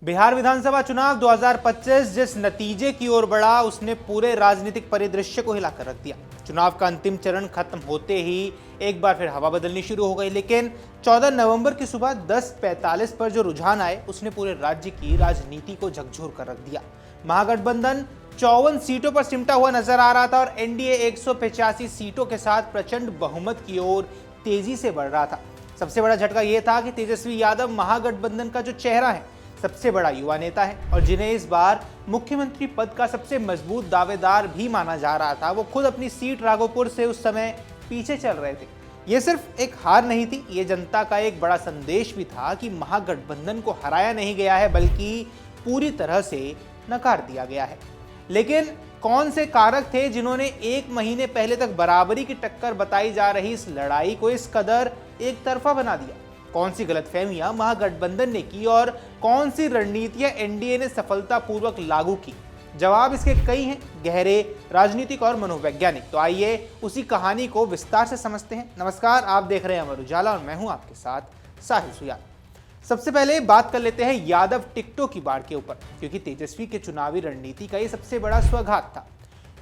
बिहार विधानसभा चुनाव 2025 जिस नतीजे की ओर बढ़ा उसने पूरे राजनीतिक परिदृश्य को हिलाकर रख दिया। चुनाव का अंतिम चरण खत्म होते ही एक बार फिर हवा बदलनी शुरू हो गई, लेकिन 14 नवंबर की सुबह 10:45 पर जो रुझान आए उसने पूरे राज्य की राजनीति को झकझोर कर रख दिया। महागठबंधन 54 सीटों पर सिमटा हुआ नजर आ रहा था और एनडीए 185 सीटों के साथ प्रचंड बहुमत की ओर तेजी से बढ़ रहा था। सबसे बड़ा झटका यह था कि तेजस्वी यादव महागठबंधन का जो चेहरा है, सबसे बड़ा युवा नेता है और जिन्हें इस बार मुख्यमंत्री पद का सबसे मजबूत दावेदार भी माना जा रहा था, वो खुद अपनी सीट राघोपुर से उस समय पीछे चल रहे थे। ये सिर्फ एक हार नहीं थी, ये जनता का एक बड़ा संदेश भी था कि महागठबंधन को हराया नहीं गया है बल्कि पूरी तरह से नकार दिया गया है। लेकिन कौन से कारक थे जिन्होंने एक महीने पहले तक बराबरी की टक्कर बताई जा रही इस लड़ाई को इस कदर एक तरफा बना दिया? कौन सी गलतफहमियां महागठबंधन ने की और कौन सी रणनीतियां एनडीए ने सफलतापूर्वक लागू की? जवाब इसके कई हैं, गहरे, राजनीतिक और मनोवैज्ञानिक। तो आइए उसी कहानी को विस्तार से समझते हैं। नमस्कार, आप देख रहे हैं अमर उजाला और मैं हूं आपके साथ साहिल सुयाल। सबसे पहले बात कर लेते हैं यादव टिकटों की बाढ़ के ऊपर, क्योंकि तेजस्वी के चुनावी रणनीति का ये सबसे बड़ा स्वघात था।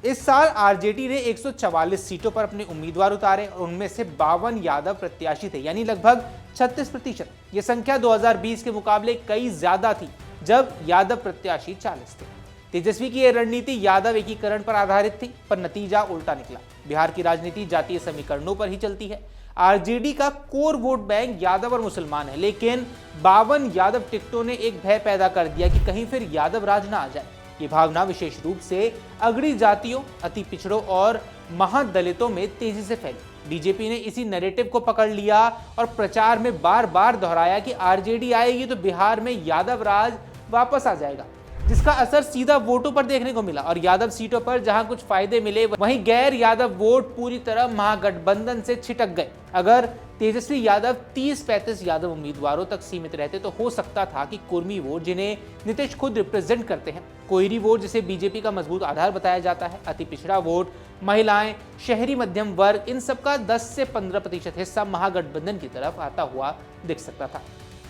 इस साल आरजेडी ने 144 सीटों पर अपने उम्मीदवार उतारे और उनमें से 52 यादव प्रत्याशी थे, यानी लगभग 36%। यह संख्या 2020 के मुकाबले कई ज्यादा थी, जब यादव प्रत्याशी 40 थे। तेजस्वी की यह रणनीति यादव एकीकरण पर आधारित थी, पर नतीजा उल्टा निकला। बिहार की राजनीति जातीय समीकरणों पर ही चलती है। आरजेडी का कोर वोट बैंक यादव और मुसलमान है, लेकिन 52 यादव टिकटों ने एक भय पैदा कर दिया कि कहीं फिर यादव राज ना आ जाए। ये भावना विशेष रूप से अगड़ी जातियों, अति पिछड़ों और महादलितों में तेजी से फैली। बीजेपी ने इसी नैरेटिव को पकड़ लिया और प्रचार में बार बार दोहराया कि आरजेडी आएगी तो बिहार में यादव राज वापस आ जाएगा, जिसका असर सीधा वोटों पर देखने को मिला। और यादव सीटों पर जहां कुछ फायदे मिले, वहीं गैर यादव वोट पूरी तरह महागठबंधन से छिटक गए। अगर तेजस्वी यादव 30-35 यादव उम्मीदवारों तक सीमित रहते तो हो सकता था कि कुर्मी वोट, जिन्हें नीतीश खुद रिप्रेजेंट करते हैं, कोयरी वोट जिसे बीजेपी का मजबूत आधार बताया जाता है, अति पिछड़ा वोट, महिलाएं, शहरी मध्यम वर्ग, इन सबका 10 से 15% हिस्सा महागठबंधन की तरफ आता हुआ दिख सकता था।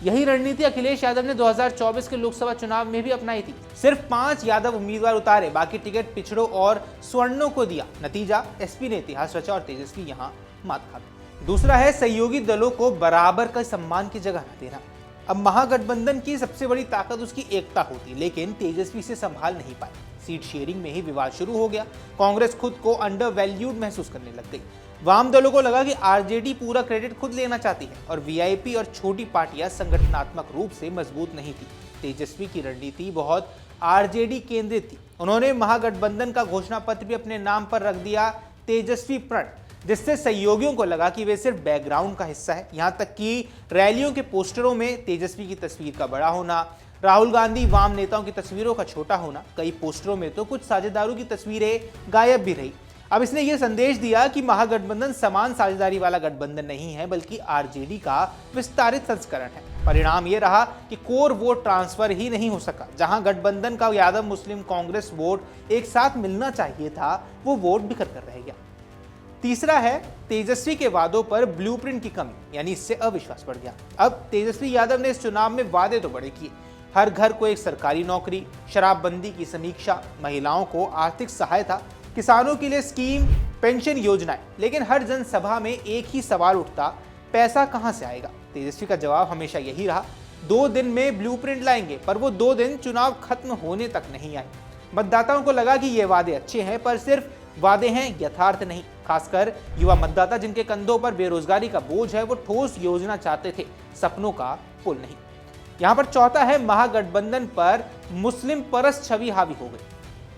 यही रणनीति अखिलेश यादव ने 2024 के लोकसभा चुनाव में भी अपनाई थी। सिर्फ 5 यादव उम्मीदवार उतारे, बाकी टिकट पिछड़ों और स्वर्णों को दिया। नतीजा, एसपी ने इतिहास रचा और तेजस्वी यहां मात खा गए। दूसरा है सहयोगी दलों को बराबर का सम्मान की जगह न देना। अब महागठबंधन की सबसे बड़ी ताकत उसकी एकता होती, लेकिन तेजस्वी से संभाल नहीं पाई। सीट शेयरिंग में ही विवाद शुरू हो गया। कांग्रेस खुद को अंडर वैल्यूड महसूस करने लग गई। वाम दलों को लगा कि आरजेडी पूरा क्रेडिट खुद लेना चाहती है और वीआईपी और छोटी पार्टियां संगठनात्मक रूप से मजबूत नहीं थी। तेजस्वी की रणनीति बहुत आरजेडी केंद्रित थी। उन्होंने महागठबंधन का घोषणा पत्र भी अपने नाम पर रख दिया, तेजस्वी प्रण, जिससे सहयोगियों को लगा कि वे सिर्फ बैकग्राउंड का हिस्सा है। यहां तक कि रैलियों के पोस्टरों में तेजस्वी की तस्वीर का बड़ा होना, राहुल गांधी वाम नेताओं की तस्वीरों का छोटा होना, कई पोस्टरों में तो कुछ साझेदारों की तस्वीरें गायब भी रही। अब इसने यह संदेश दिया कि महागठबंधन समान साझेदारी वाला गठबंधन नहीं है, बल्कि आरजेडी का विस्तारित संस्करण है। परिणाम यह रहा कि कोर वोट ट्रांसफर ही नहीं हो सका। जहां गठबंधन का यादव मुस्लिम कांग्रेस वोट एक साथ मिलना चाहिए था, वो वोट बिखर कर रह गया। तीसरा है तेजस्वी के वादों पर ब्लूप्रिंट की कमी, यानी इससे अविश्वास बढ़ गया। अब तेजस्वी यादव ने इस चुनाव में वादे तो बड़े किए, हर घर को एक सरकारी नौकरी, शराबबंदी की समीक्षा, महिलाओं को आर्थिक सहायता, किसानों के लिए स्कीम, पेंशन योजनाएं, लेकिन हर जनसभा में एक ही सवाल उठता, पैसा कहां से आएगा? तेजस्वी का जवाब हमेशा यही रहा, 2 दिन में ब्लूप्रिंट लाएंगे। पर वो 2 दिन चुनाव खत्म होने तक नहीं आए। मतदाताओं को लगा कि ये वादे अच्छे हैं, पर सिर्फ वादे हैं, यथार्थ नहीं। खासकर युवा मतदाता जिनके कंधों पर बेरोजगारी का बोझ है, वो ठोस योजना चाहते थे, सपनों का पुल नहीं। यहां पर चौथा है महागठबंधन पर मुस्लिम परस्त छवि हावी हो गई।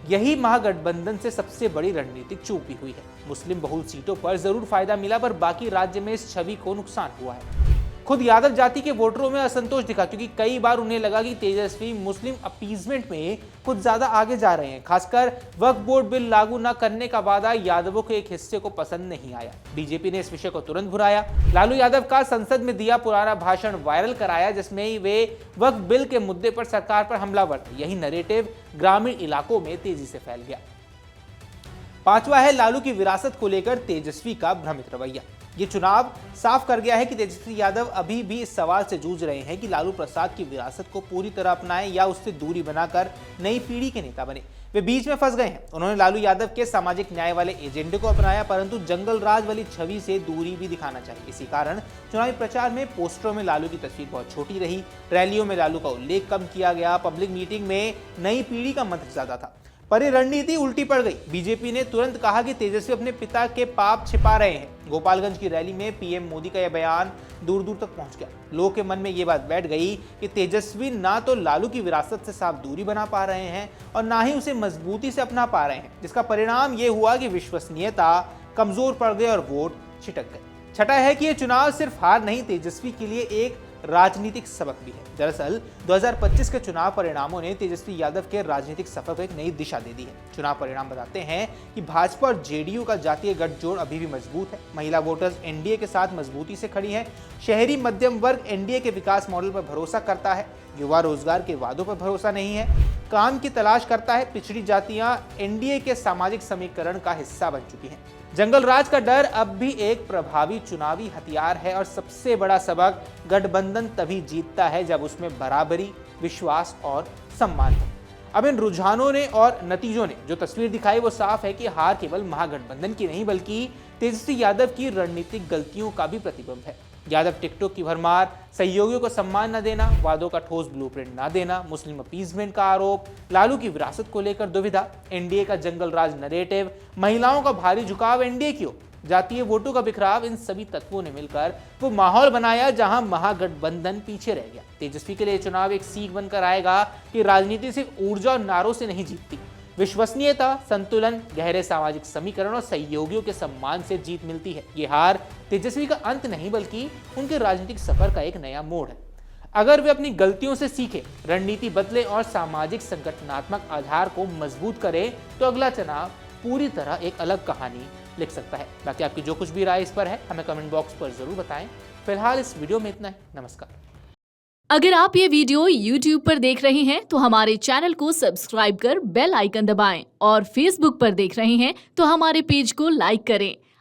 यही महागठबंधन से सबसे बड़ी रणनीतिक चूक भी हुई है। मुस्लिम बहुल सीटों पर जरूर फायदा मिला, पर बाकी राज्य में इस छवि को नुकसान हुआ है। खुद यादव जाति के वोटरों में असंतोष दिखा, क्योंकि कई बार उन्हें लगा कि तेजस्वी मुस्लिम अपीजमेंट में कुछ ज्यादा आगे जा रहे हैं। खासकर वक्फ बोर्ड बिल लागू न करने का वादा यादवों के एक हिस्से को पसंद नहीं आया। बीजेपी ने इस विषय को तुरंत भुनाया। लालू यादव का संसद में दिया पुराना भाषण वायरल कराया, जिसमें वे वक्फ बिल के मुद्दे पर सरकार पर हमलावर थे। यही नैरेटिव ग्रामीण इलाकों में तेजी से फैल गया। पांचवा है लालू की विरासत को लेकर तेजस्वी का भ्रमित रवैया। ये चुनाव साफ कर गया है कि तेजस्वी यादव अभी भी इस सवाल से जूझ रहे हैं कि लालू प्रसाद की विरासत को पूरी तरह अपनाएं या उससे दूरी बनाकर नई पीढ़ी के नेता बने। वे बीच में फंस गए हैं। उन्होंने लालू यादव के सामाजिक न्याय वाले एजेंडे को अपनाया, परंतु जंगल राज वाली छवि से दूरी भी दिखाना चाहिए। इसी कारण चुनावी प्रचार में पोस्टरों में लालू की तस्वीर बहुत छोटी रही, रैलियों में लालू का उल्लेख कम किया गया, पब्लिक मीटिंग में नई पीढ़ी का मंत्र ज्यादा था। पर ये रणनीति उल्टी पड़ गई। बीजेपी ने तुरंत कहा कि तेजस्वी अपने पिता के पाप छिपा रहे हैं। गोपालगंज की रैली में पीएम मोदी का यह बयान दूर दूर तक पहुंच गया। लोगों के मन में यह बात बैठ गई कि तेजस्वी ना तो लालू की विरासत से साफ दूरी बना पा रहे हैं और ना ही उसे मजबूती से अपना पा रहे हैं, जिसका परिणाम यह हुआ कि विश्वसनीयता कमजोर पड़ गई और वोट छिटक गए। छठा है कि यह चुनाव सिर्फ हार नहीं, तेजस्वी के लिए एक राजनीतिक सबक भी है। दरअसल 2025 के चुनाव परिणामों ने तेजस्वी यादव के राजनीतिक सफर को एक नई दिशा दे दी है। चुनाव परिणाम बताते हैं कि भाजपा और जेडीयू का जातीय गठजोड़ अभी भी मजबूत है। महिला वोटर्स एनडीए के साथ मजबूती से खड़ी हैं। शहरी मध्यम वर्ग एनडीए के विकास मॉडल पर भरोसा करता है। युवा रोजगार के वादों पर भरोसा नहीं है, काम की तलाश करता है। पिछड़ी जातियां एनडीए के सामाजिक समीकरण का हिस्सा बन चुकी हैं। जंगल राज का डर अब भी एक प्रभावी चुनावी हथियार है और सबसे बड़ा सबक, गठबंधन तभी जीतता है जब उसमें बराबरी, विश्वास और सम्मान हो। अब इन रुझानों ने और नतीजों ने जो तस्वीर दिखाई वो साफ है कि हार केवल महागठबंधन की नहीं बल्कि तेजस्वी यादव की रणनीतिक गलतियों का भी प्रतिबिंब है। यादव टिकटॉक की भरमार, सहयोगियों को सम्मान न देना, वादों का ठोस ब्लूप्रिंट न देना, मुस्लिम अपीजमेंट का आरोप, लालू की विरासत को लेकर दुविधा, एनडीए का जंगल राज नरेटिव, महिलाओं का भारी झुकाव एनडीए की ओर, जातीय वोटों का बिखराव, इन सभी तत्वों ने मिलकर वो माहौल बनाया जहां महागठबंधन पीछे रह गया। तेजस्वी के लिए चुनाव एक सीख बनकर आएगा कि राजनीति सिर्फ ऊर्जा और नारों से नहीं जीतती। विश्वसनीयता, संतुलन, गहरे सामाजिक समीकरण और सहयोगियों के सम्मान से जीत मिलती है। ये हार तेजस्वी का अंत नहीं बल्कि उनके राजनीतिक सफर का एक नया मोड़ है। अगर वे अपनी गलतियों से सीखें, रणनीति बदले और सामाजिक संगठनात्मक आधार को मजबूत करें तो अगला चुनाव पूरी तरह एक अलग कहानी लिख सकता है। बाकी आपकी जो कुछ भी राय इस पर है हमें कमेंट बॉक्स पर जरूर बताएं। फिलहाल इस वीडियो में इतना ही। नमस्कार। अगर आप ये वीडियो YouTube पर देख रहे हैं तो हमारे चैनल को सब्सक्राइब कर बेल आइकन दबाएं और Facebook पर देख रहे हैं तो हमारे पेज को लाइक करें।